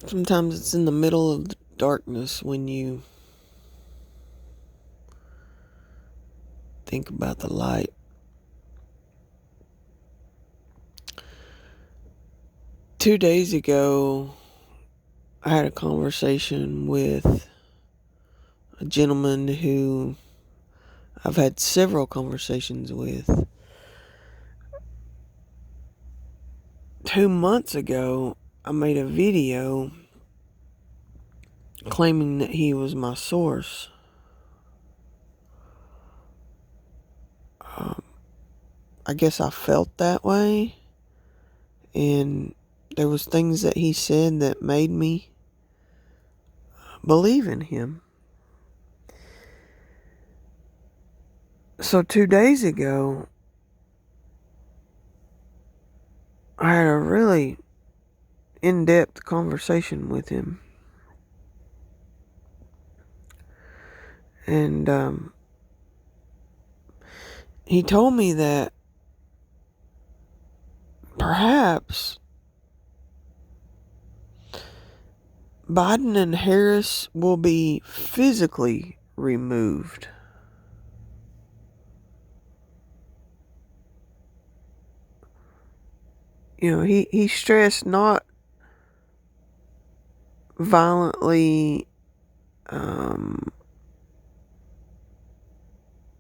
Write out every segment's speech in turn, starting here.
Sometimes it's in the middle of the darkness when you think about the light. Two days ago, I had a conversation with a gentleman who I've had several conversations with. 2 months ago, I made a video claiming that he was my source. I guess I felt that way, and there was things that he said that made me believe in him. So 2 days ago, I had a really in-depth conversation with him. And he told me that perhaps Biden and Harris will be physically removed. You know, he stressed not violently, I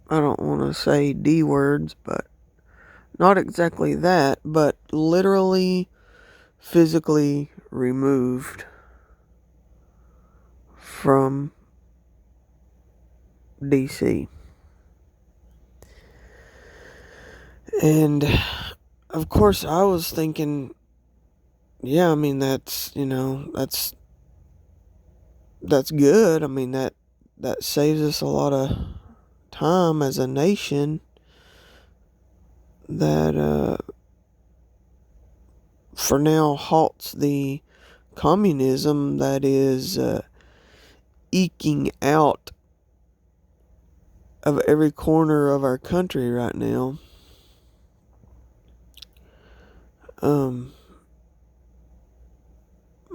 don't want to say D words, but not exactly that, but literally physically removed from DC. And of course I was thinking, yeah, I mean, that's good. I mean, that saves us a lot of time as a nation. That for now halts the communism that is eking out of every corner of our country right now.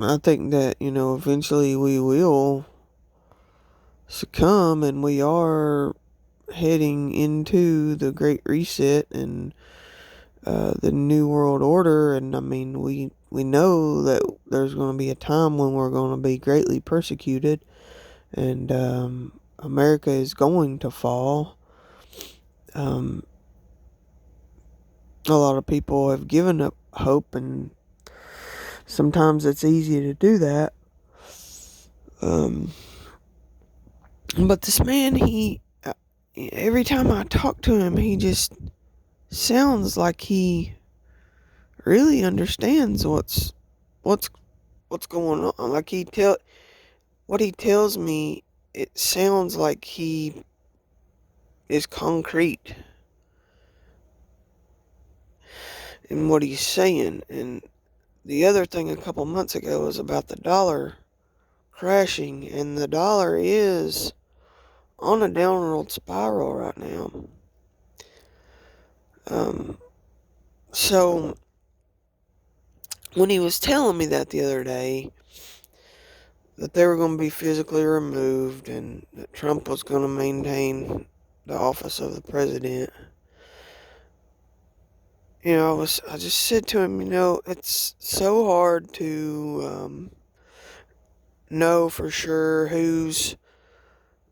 I think that, eventually we will succumb, and we are heading into the Great Reset and the New World Order. And I mean, we know that there's going to be a time when we're going to be greatly persecuted, and America is going to fall. A lot of people have given up hope, and sometimes it's easy to do that. But this man, every time I talk to him, he just sounds like he really understands what's going on. Like what he tells me, it sounds like he is concrete in what he's saying. And the other thing a couple months ago was about the dollar crashing, and the dollar is on a downward spiral right now. So when he was telling me that the other day, that they were going to be physically removed and that Trump was going to maintain the office of the president, I just said to him, it's so hard to know for sure who's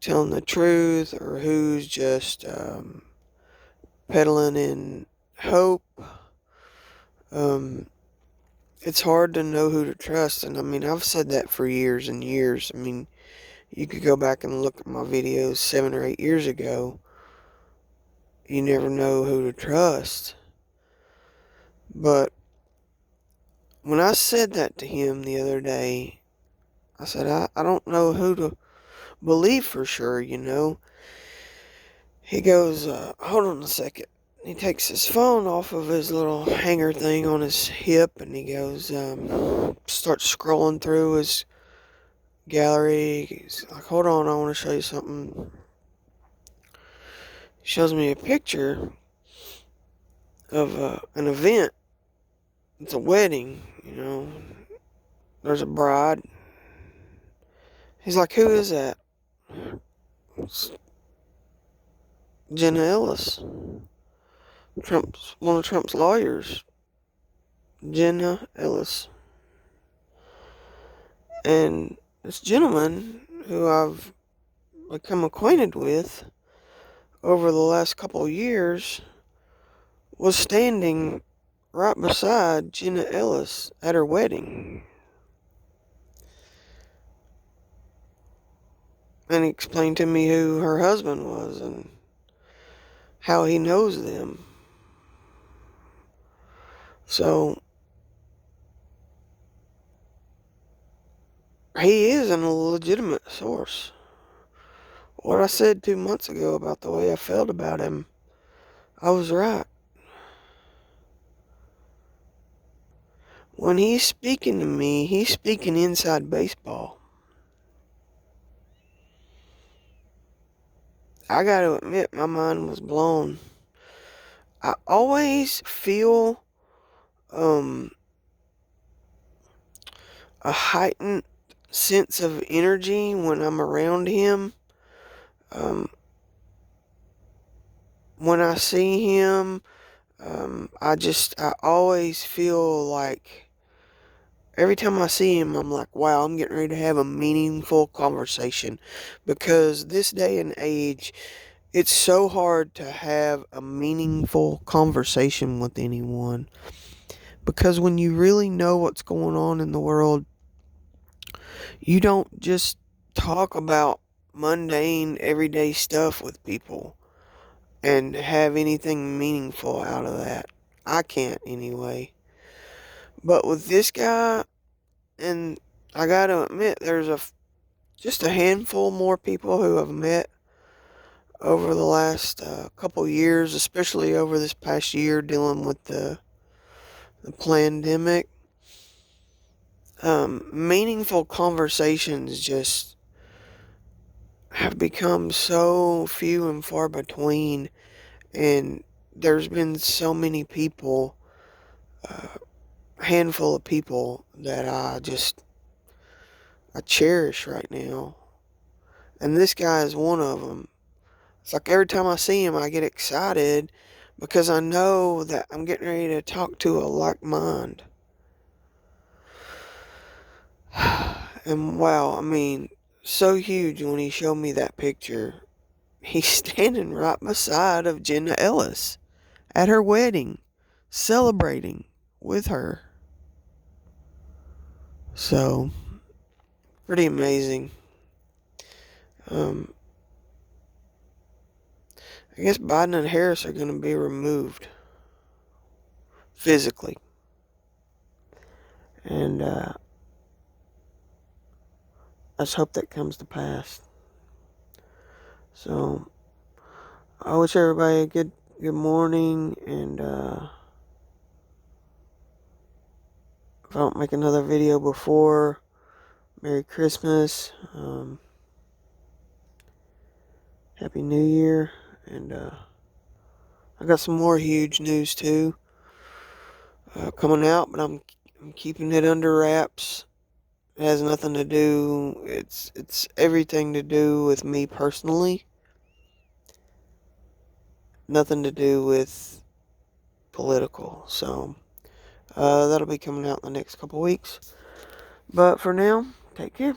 telling the truth or who's just peddling in hope. It's hard to know who to trust, and I mean, I've said that for years and years. I mean, you could go back and look at my videos 7 or 8 years ago. You never know who to trust. But when I said that to him the other day, I said, I don't know who to believe for sure, He goes, hold on a second. He takes his phone off of his little hanger thing on his hip, and he goes, starts scrolling through his gallery. He's like, hold on, I want to show you something. He shows me a picture of an event. It's a wedding, there's a bride. He's like, who is that? It's Jenna Ellis, one of Trump's lawyers. Jenna Ellis. And this gentleman who I've become acquainted with over the last couple of years was standing right beside Jenna Ellis at her wedding. And he explained to me who her husband was and how he knows them. So, he is a legitimate source. What I said 2 months ago about the way I felt about him, I was right. When he's speaking to me, he's speaking inside baseball. I gotta admit, my mind was blown. I always feel a heightened sense of energy when I'm around him. When I see him, I always feel like every time I see him, I'm like, wow, I'm getting ready to have a meaningful conversation. Because this day and age, it's so hard to have a meaningful conversation with anyone. Because when you really know what's going on in the world, you don't just talk about mundane, everyday stuff with people and have anything meaningful out of that. I can't anyway. But with this guy, and I gotta admit, there's just a handful more people who I've met over the last couple years, especially over this past year dealing with the pandemic. Meaningful conversations just have become so few and far between, and there's been so many people, handful of people that I cherish right now, and this guy is one of them. It's like every time I see him, I get excited because I know that I'm getting ready to talk to a like mind. And wow, I mean, so huge when he showed me that picture. He's standing right beside of Jenna Ellis at her wedding, celebrating with her. So, pretty amazing. I guess Biden and Harris are going to be removed physically. And let's hope that comes to pass. So, I wish everybody a good morning, and if I don't make another video before, Merry Christmas, Happy New Year, and I got some more huge news too coming out, but I'm keeping it under wraps. It has nothing to do. It's everything to do with me personally. Nothing to do with political. So that'll be coming out in the next couple weeks. But for now, take care.